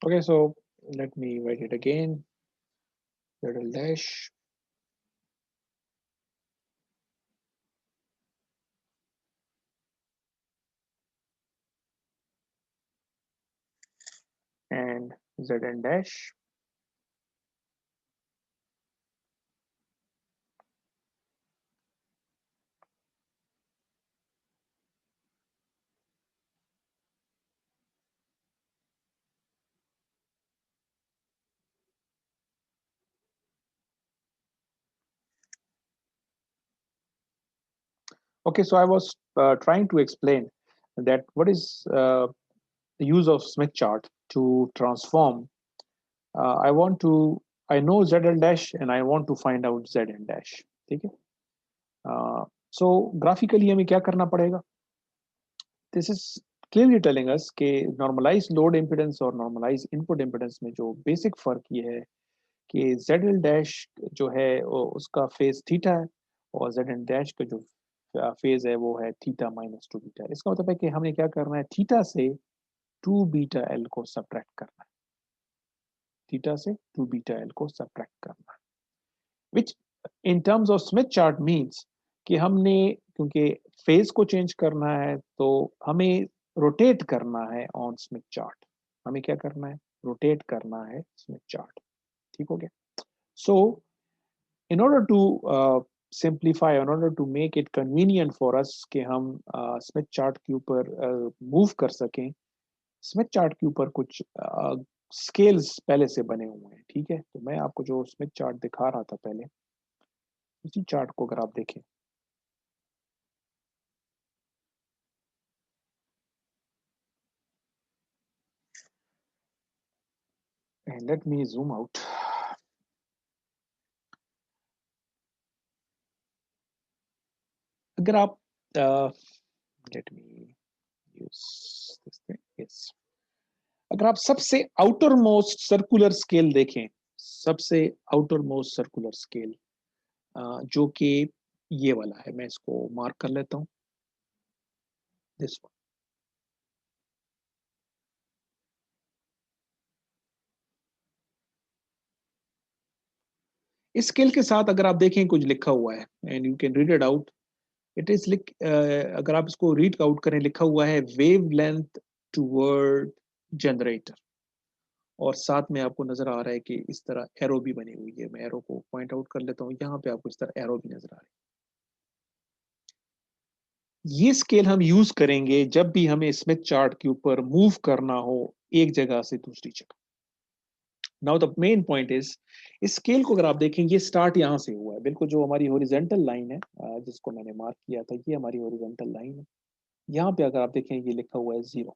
Okay, so let me write it again. ZL dash and Zn dash. Okay, so I was trying to explain that what is the use of Smith chart to transform. I want to, I know ZL dash and I want to find out Zn dash. ठीक है? So graphically हमें क्या करना पड़ेगा? This is clearly telling us कि normalized load impedance और normalized input impedance में जो basic फर्क ये है कि ZL dash जो है उसका फेज थीटा है और Zn dash का जो फेज है वो है थीटा माइनस टू बीटा। इसका मतलब है कि हमें क्या करना है, थीटा से टू बीटा एल को सब्ट्रैक्ट करना है, थीटा से टू बीटा एल को सब्ट्रैक्ट करना है, which in terms of Smith chart means कि हमने, क्योंकि फेज को चेंज करना है तो हमें रोटेट करना है ऑन स्मिथ चार्ट, हमें क्या करना है, रोटेट करना है स्मिथ चार्ट। ठीक हो गया? सो in order to simplify, in order to make it convenient for us कि हम स्मिथ चार्ट के ऊपर मूव कर सकें, स्मिथ चार्ट के ऊपर कुछ स्केल्स पहले से बने हुए हैं। ठीक है, तो मैं आपको जो स्मिथ चार्ट दिखा रहा था पहले, उसी चार्ट को अगर आप देखें, and let me zoom out. अगर आप let me use this thing, yes, अगर आप सबसे आउटर मोस्ट सर्कुलर स्केल देखें, सबसे आउटर मोस्ट सर्कुलर स्केल जो कि ये वाला है, मैं इसको मार्क कर लेता हूं, दिस वन। इस स्केल के साथ अगर आप देखें कुछ लिखा हुआ है and you can read it out, it is लिख, अगर आप इसको रीड आउट करें, लिखा हुआ है वेव लेंथ टूवर्ड जनरेटर, और साथ में आपको नजर आ रहा है कि इस तरह एरो भी बनी हुई है। मैं एरो को पॉइंट आउट कर लेता हूँ, यहाँ पे आपको इस तरह एरो भी नजर आ रही है। ये स्केल हम यूज करेंगे जब भी हमें स्मिथ चार्ट के ऊपर मूव करना हो एक जगह से दूसरी जगह। Now the main point is, इस स्केल को अगर आप देखें, ये स्टार्ट यहाँ से हुआ है, बिल्कुल जो हमारी हॉरिजेंटल लाइन है जिसको मैंने मार्क किया था, ये हमारी हॉरिजेंटल लाइन है। यहाँ पे अगर आप देखें ये लिखा हुआ है जीरो,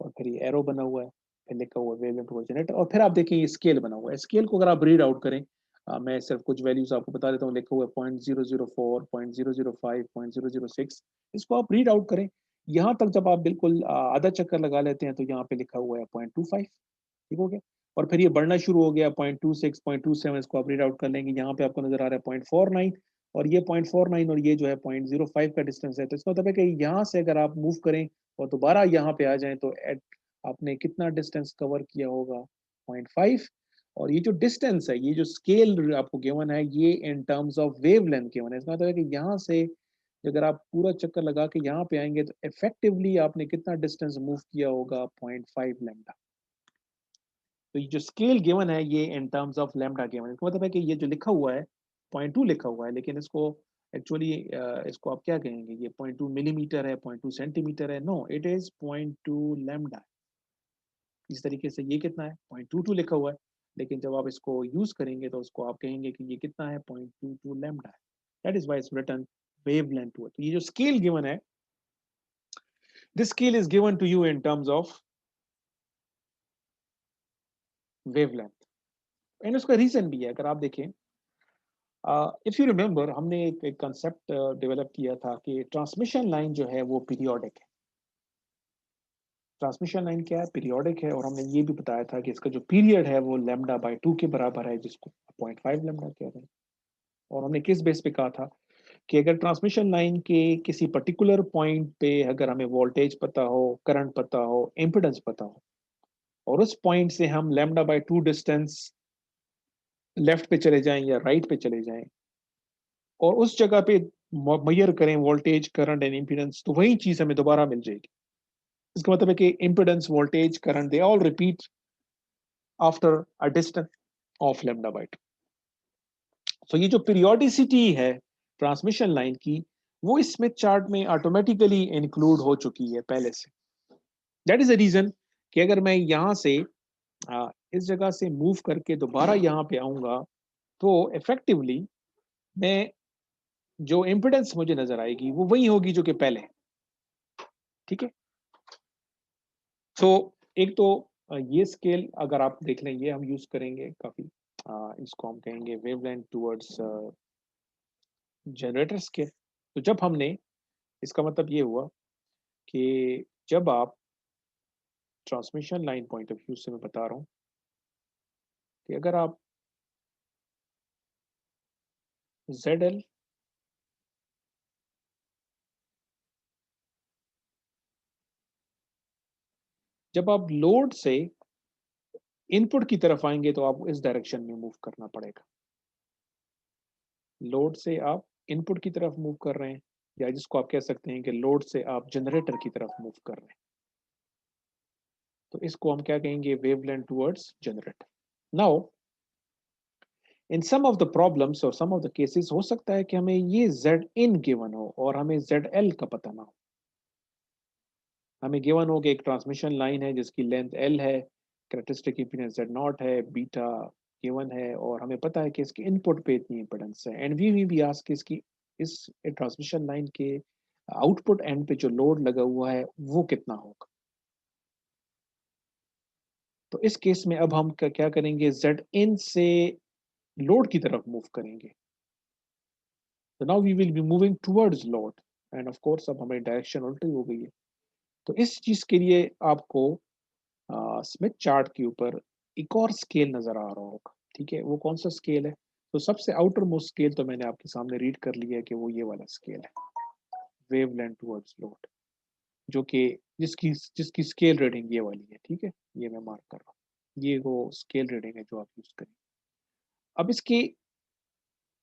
और फिर ये एरो बना हुआ है, फिर लिखा हुआ है वेवलेंथ ओरिजिनेटर, और फिर आप देखें ये स्केल बना हुआ है। स्केल को अगर आप रीड आउट करें, मैं सिर्फ कुछ वैल्यूज आपको बता देता हूँ, लिखा हुआ है 0.004, 0.005, 0.006। इसको आप रीड आउट करें, यहाँ तक जब आप बिल्कुल आधा चक्कर लगा लेते हैं तो यहाँ पे लिखा हुआ है 0.25। ठीक हो गया? और फिर ये बढ़ना शुरू हो गया 0.26, 0.27, इसको आप रीड आउट कर लेंगे, यहाँ पे आपको नजर आ रहा है 0.49, और ये 0.49 और ये जो है 0.05 का डिस्टेंस है। तो इसका मतलब है कि यहाँ से अगर आप मूव करें और दोबारा यहाँ पे आ जाएं तो एट आपने कितना डिस्टेंस कवर किया होगा, 0.5। और ये जो डिस्टेंस है, ये जो स्केल आपको गिवन है, ये इन terms of wave length given है। इसका मतलब है कि यहाँ से अगर आप पूरा चक्कर लगा के यहाँ पे आएंगे तो इफेक्टिवली आपने कितना डिस्टेंस मूव किया होगा, 0.5 लैम्डा। तो ये जो स्केल गिवन है ये इन टर्म्स ऑफ लैम्डा गिवन है। इसका मतलब है कि ये जो लिखा हुआ है 0.2 लिखा हुआ है, लेकिन इसको एक्चुअली इसको आप क्या कहेंगे, ये 0.2 मिलीमीटर है, 0.2 सेंटीमीटर है? No, it is 0.2 lambda. इस तरीके से ये कितना है, 0.22 लिखा हुआ है, लेकिन जब आप इसको यूज करेंगे तो उसको आप कहेंगे कि ये कितना है, 0.22 लैम्डा है। That is why it's written wave length to it. तो ये जो स्केल गिवन है, this scale is given to you in terms of wave length, and उसका रीजन भी है। अगर आप देखें, इफ यू रिमेंबर, हमने एक कंसेप्ट डेवलप किया था कि ट्रांसमिशन लाइन जो है वो पीरियोडिक है। ट्रांसमिशन लाइन क्या है, पीरियोडिक है, और हमने ये भी बताया था कि इसका जो पीरियड है वो लैम्डा बाई 2 के बराबर है, जिसको 0.5 लैम्डा कह रहे हैं। और हमने किस बेस पे कहा था कि अगर ट्रांसमिशन लाइन के किसी पर्टिकुलर पॉइंट पे अगर हमें वोल्टेज पता हो, करंट पता हो, इम्पिडेंस पता हो, और उस पॉइंट से हम लैम्डा बाय 2 डिस्टेंस लेफ्ट पे चले जाएं या राइट पे चले जाएं और उस जगह पे मेजर करें वोल्टेज, करंट एंड इम्पीडेंस, तो वही चीज हमें दोबारा मिल जाएगी। इसका मतलब है कि impedance, voltage, current, they all repeat after a distance of lambda by 2। सो ये जो पीरियोडिसिटी है ट्रांसमिशन लाइन की, वो इस स्मिथ चार्ट में ऑटोमेटिकली इंक्लूड हो चुकी है पहले से। दैट इज द रीजन कि अगर मैं यहां से इस जगह से मूव करके दोबारा यहाँ पे आऊंगा तो इफेक्टिवली मैं जो इम्पिडेंस मुझे नजर आएगी वो वही होगी जो कि पहले है। ठीक है। सो एक तो ये स्केल अगर आप देख लें, ये हम यूज करेंगे काफी। इसको हम कहेंगे वेवलेंथ टुवर्ड्स जनरेटर स्केल। तो जब हमने, इसका मतलब ये हुआ कि जब आप transmission line point of view से मैं बता रहा हूँ कि अगर आप ZL जब आप लोड से इनपुट की तरफ आएंगे तो आपको इस डायरेक्शन में मूव करना पड़ेगा। लोड से आप इनपुट की तरफ मूव कर रहे हैं, या जिसको आप कह सकते हैं कि लोड से आप जनरेटर की तरफ मूव कर रहे हैं, तो इसको हम क्या कहेंगे, wavelength towards generator. Now in some of the problems और सम ऑफ द केसेस हो सकता है कि हमें ये जेड इन गिवन हो और हमें जेड एल का पता ना हो। हमें गिवन हो कि एक ट्रांसमिशन लाइन है जिसकी लेंथ एल है, कैरेक्टरिस्टिक इंपीडेंस जेड नॉट है, बीटा गिवन है, और हमें पता है कि इसके इनपुट पे इतनी इंपीडेंस है, एंड वी भी आस्क इसकी इस ट्रांसमिशन लाइन के आउटपुट एंड पे जो लोड लगा हुआ है वो कितना होगा। तो इस केस में अब हम क्या करेंगे, जेड इन से लोड की तरफ मूव करेंगे। तो now we will be moving towards load, and of course अब हमारी डायरेक्शन उल्टी हो गई है। तो इस चीज के लिए आपको स्मिथ चार्ट के ऊपर एक और स्केल नजर आ रहा होगा। ठीक है, वो कौन सा स्केल है? तो सबसे आउटर मोस्ट स्केल तो मैंने आपके सामने रीड कर लिया है कि वो ये वाला स्केल है, वेवलेंथ टुवर्ड्स लोड, जो कि जिसकी जिसकी स्केल रीडिंग ये वाली है। ठीक है, ये मैं मार्क कर रहा हूँ, ये वो स्केल रीडिंग है जो आप यूज करेंगे। अब इसकी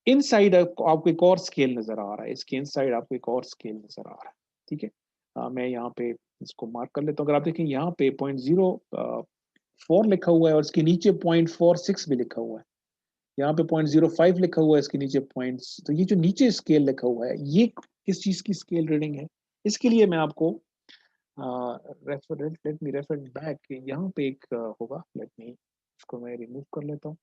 इनसाइड आपको एक और स्केल नजर आ रहा है, इसके इनसाइड आपको एक और स्केल नजर आ रहा है। ठीक है, मैं यहाँ पे इसको मार्क कर लेता हूँ। अगर आप देखें यहाँ पे 0.04 लिखा हुआ है और इसके नीचे 0.46 भी लिखा हुआ है। यहाँ पे 0.05 लिखा हुआ है, इसके नीचे पॉइंट्स। तो ये जो नीचे स्केल लिखा हुआ है ये किस चीज की स्केल रीडिंग है? इसके लिए मैं आपको refer let me refer back, यहाँ पे एक होगा, लेट मी इसको मैं रिमूव कर लेता हूँ।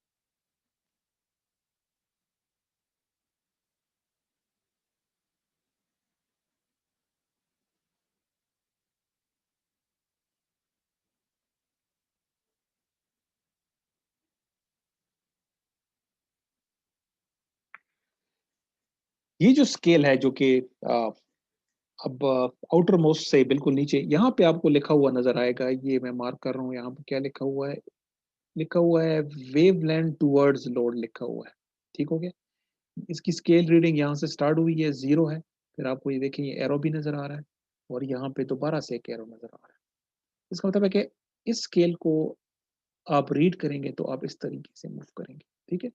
ये जो स्केल है जो कि अब आउटर मोस्ट से बिल्कुल नीचे यहाँ पे आपको लिखा हुआ नजर आएगा, ये मैं मार्क कर रहा हूँ। यहाँ पे क्या लिखा हुआ है? लिखा हुआ है वेवलेंथ टुवर्ड्स लोड लिखा हुआ है। ठीक हो गया। इसकी स्केल रीडिंग यहाँ से स्टार्ट हुई है, 0 है। फिर आपको ये देखें ये एरो भी नजर आ रहा है और यहाँ पे दोबारा से एक एरो नजर आ रहा है। इसका मतलब है कि इस स्केल को आप रीड करेंगे तो आप इस तरीके से मूव करेंगे। ठीक है,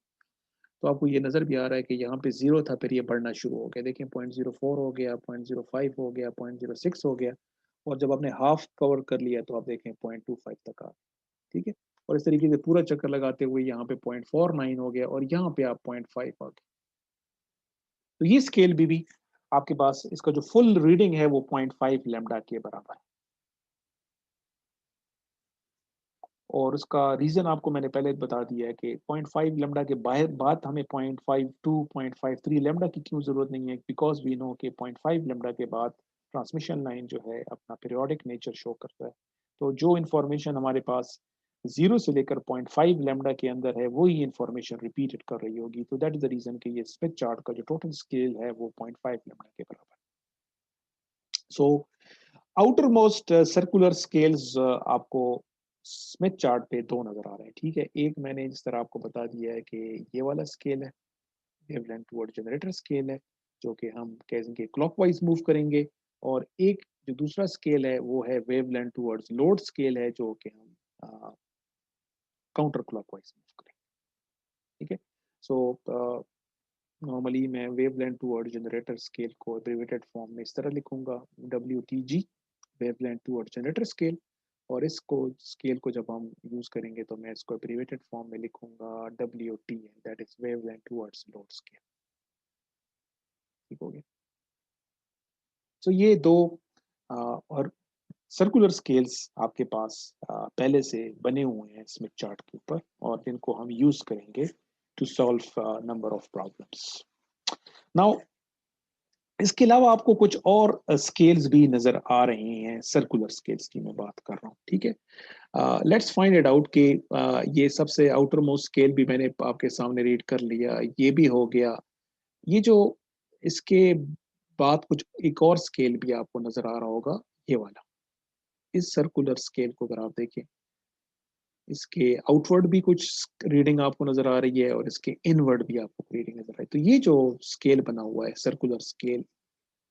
तो आपको ये नजर भी आ रहा है कि यहाँ पे 0 था, फिर ये बढ़ना शुरू हो गया। देखिए 0.04 हो गया, 0.05 हो गया, 0.06 हो गया, और जब आपने हाफ कवर कर लिया तो आप देखें 0.25 तक आ। ठीक है, और इस तरीके से पूरा चक्कर लगाते हुए यहाँ पे 0.49 हो गया और यहाँ पे आप 0.5 आ गए। तो ये स्केल भी आपके पास इसका जो फुल रीडिंग है वो 0.5 लैम्डा के बराबर है। और उसका रीजन आपको मैंने पहले बता दिया है कि 0.5 लेमडा के बाद हमें 0.52 0.53 लेमडा की क्यों जरूरत नहीं है, बिकॉज वी नो कि 0.5 लेमडा के बाद ट्रांसमिशन लाइन जो है अपना पीरियोडिक नेचर शो करता है। तो जो इन्फॉर्मेशन हमारे पास 0 से लेकर 0.5 लेमडा के अंदर है वही इन्फॉर्मेशन रिपीटेड कर रही होगी। तो दैट इज द रीजन कि ये स्मिथ चार्ट का जो टोटल स्केल है वो 0.5 लेमडा के बराबर है। So outer most circular scales आपको स्मिथ चार्ट पे दो नजर आ रहे हैं। ठीक है, एक मैंने जिस तरह आपको बता दिया है कि ये वाला स्केल है, वेवलेंथ टुवर्ड जनरेटर स्केल है, जो कि हम कहेंगे क्लॉकवाइज मूव करेंगे। और एक जो दूसरा स्केल है वो है वेवलेंथ टुवर्ड्स लोड स्केल है, जो कि हम काउंटर क्लॉकवाइज मूव करेंगे, ठीक है। सो नॉर्मली मैं वेवलेंथ टूवर्ड जनरेटर स्केल को एब्रिवेटेड फॉर्म में इस तरह लिखूंगा, WTG, wavelength toward generator scale. और इसको स्केल को जब हम यूज करेंगे तो मैं इसको एब्रिवेटेड फॉर्म में लिखूंगा WTN, that is wavelength towards load scale, ठीक हो गया। तो ये दो और सर्कुलर स्केल्स आपके पास पहले से बने हुए हैं स्मिथ चार्ट के ऊपर, और इनको हम यूज करेंगे to solve number of problems. Now इसके अलावा आपको कुछ और स्केल्स भी नजर आ रहे हैं, सर्कुलर स्केल्स की मैं बात कर रहा हूँ, ठीक है। लेट्स फाइंड इट आउट कि ये सबसे आउटर मोस्ट स्केल भी मैंने आपके सामने रीड कर लिया, ये भी हो गया। ये जो इसके बाद कुछ एक और स्केल भी आपको नजर आ रहा होगा, ये वाला। इस सर्कुलर स्केल को अगर आप देखें, इसके आउटवर्ड भी कुछ रीडिंग आपको नजर आ रही है और इसके इनवर्ड भी आपको रीडिंग नजर आ रही है। तो ये जो स्केल बना हुआ है सर्कुलर स्केल,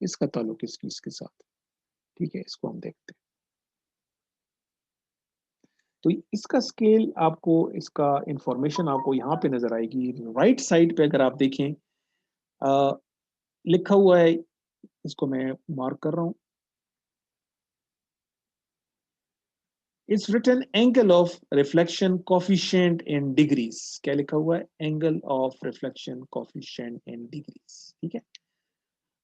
इसका ताल्लुक किस चीज के साथ, ठीक है, इसको हम देखते हैं। तो इसका स्केल आपको, इसका इंफॉर्मेशन आपको यहाँ पे नजर आएगी। राइट साइड पे अगर आप देखें, लिखा हुआ है, इसको मैं मार्क कर रहा हूँ, it's written angle of reflection coefficient in degrees. क्या लिखा हुआ है? Angle of reflection coefficient in degrees, ठीक है।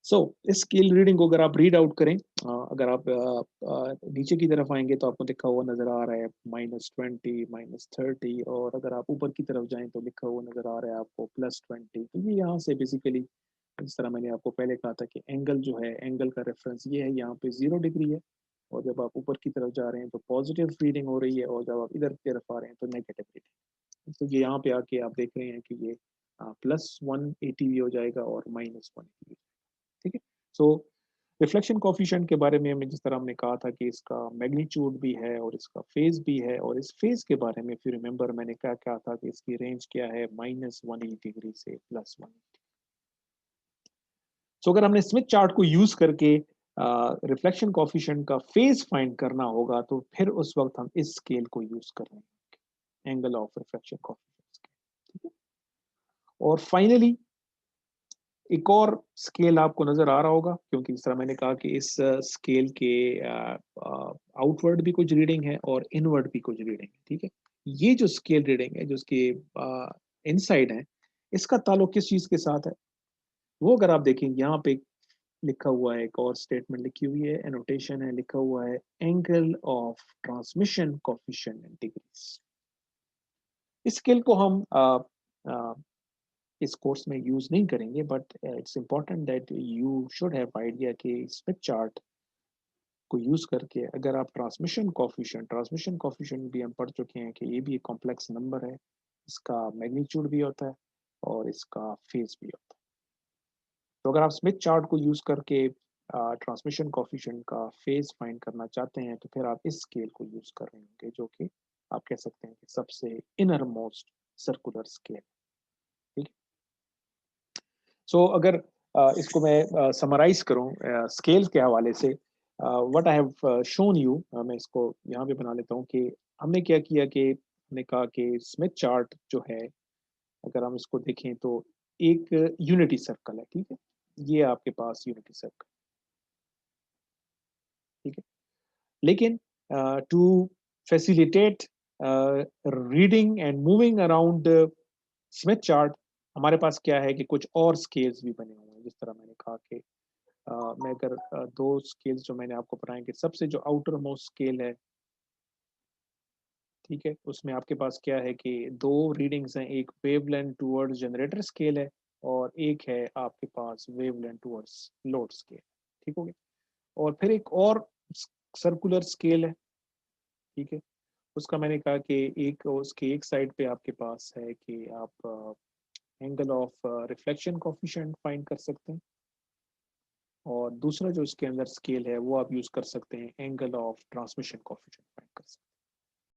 सो इस स्केल रीडिंग को अगर आप रीड आउट करें, अगर आप नीचे की तरफ आएंगे तो आपको लिखा हुआ नजर आ रहा है -20, -30, और अगर आप ऊपर की तरफ जाएं तो लिखा हुआ नजर आ रहा है आपको +20। तो ये यहाँ से बेसिकली, जिस तरह मैंने आपको पहले कहा था कि एंगल जो है, एंगल का रेफरेंस ये है, यहाँ पे 0 डिग्री है, और जब आप ऊपर की तरफ जा रहे हैं तो पॉजिटिव रीडिंग हो रही है, और जब आप इधर की तरफ आ रहे हैं तो नेगेटिव रीडिंग। तो ये यहाँ पे आके आप देख रहे हैं कि ये +180 भी हो जाएगा और -180 भी, ठीक है। सो रिफ्लेक्शन कोफिशिएंट के बारे में जिस तरह हमने कहा था कि इसका मैग्नीट्यूड भी है और इसका फेज भी है, और इस फेज के बारे में फिर रिमेंबर मैंने क्या कहा था कि इसकी रेंज क्या है, -180 डिग्री से +180। सो अगर हमने स्मिथ चार्ट को यूज करके रिफ्लेक्शन कोफिशिएंट का फेज फाइंड करना होगा, तो फिर उस वक्त हम इस स्केल को यूज कर रहे हैं, एंगल ऑफ रिफ्लेक्शन कोफिशिएंट, ठीक है। और फाइनली एक और स्केल आपको नजर आ रहा होगा, क्योंकि जिस तरह मैंने कहा कि इस स्केल के आउटवर्ड भी कुछ रीडिंग है और इनवर्ड भी कुछ रीडिंग है, ठीक है। ये जो स्केल रीडिंग है, जो इसके इनसाइड है, इसका ताल्लुक किस चीज के साथ है, वो अगर आप देखें यहाँ पे लिखा हुआ है, एक और स्टेटमेंट लिखी हुई है, एनोटेशन है, लिखा हुआ है angle of transmission coefficient in degrees. इस स्केल को हम इस कोर्स में यूज नहीं करेंगे, but it's important that you should have idea कि स्मिथ चार्ट को यूज करके अगर आप ट्रांसमिशन कोफिशिएंट भी हम पढ़ चुके हैं कि ये भी एक कॉम्प्लेक्स नंबर है, इसका मैग्नीट्यूड भी होता है और इसका फेज भी होता है। तो अगर आप स्मिथ चार्ट को यूज करके ट्रांसमिशन कोफिशिएंट का फेज फाइंड करना चाहते हैं, तो फिर आप इस स्केल को यूज कर रहे होंगे, जो कि आप कह सकते हैं कि सबसे इनर मोस्ट सर्कुलर स्केल, ठीक है। सो अगर इसको मैं समराइज करूं स्केल के हवाले से, what I have shown you, मैं इसको यहाँ पे बना लेता हूँ कि हमने क्या किया कि हमने कहा कि स्मिथ चार्ट जो है, अगर हम इसको देखें तो एक यूनिटी सर्कल है, ठीक है। ये आपके पास यूनिटी सर्कल, ठीक है। लेकिन to facilitate reading and moving around Smith chart, हमारे पास क्या है कि कुछ और स्केल्स भी बने हुए हैं। जिस तरह मैंने कहा कि मैं अगर दो स्केल्स जो मैंने आपको पढ़ाए कि सबसे जो आउटर मोस्ट स्केल है, ठीक है, उसमें आपके पास क्या है कि दो रीडिंग्स हैं, एक वेवलेंथ टूवर्ड्स जनरेटर स्केल है और एक है आपके पास वेवलेंथ टूवर्ड्स लोड स्केल, ठीक हो गया। और फिर एक और सर्कुलर स्केल है, ठीक है। उसका मैंने कहा कि एक उसके एक साइड पे आपके पास है कि आप angle of reflection coefficient find कर सकते हैं, और दूसरा जो इसके अंदर स्केल है वो आप यूज कर सकते हैं, angle of transmission coefficient find कर सकते हैं।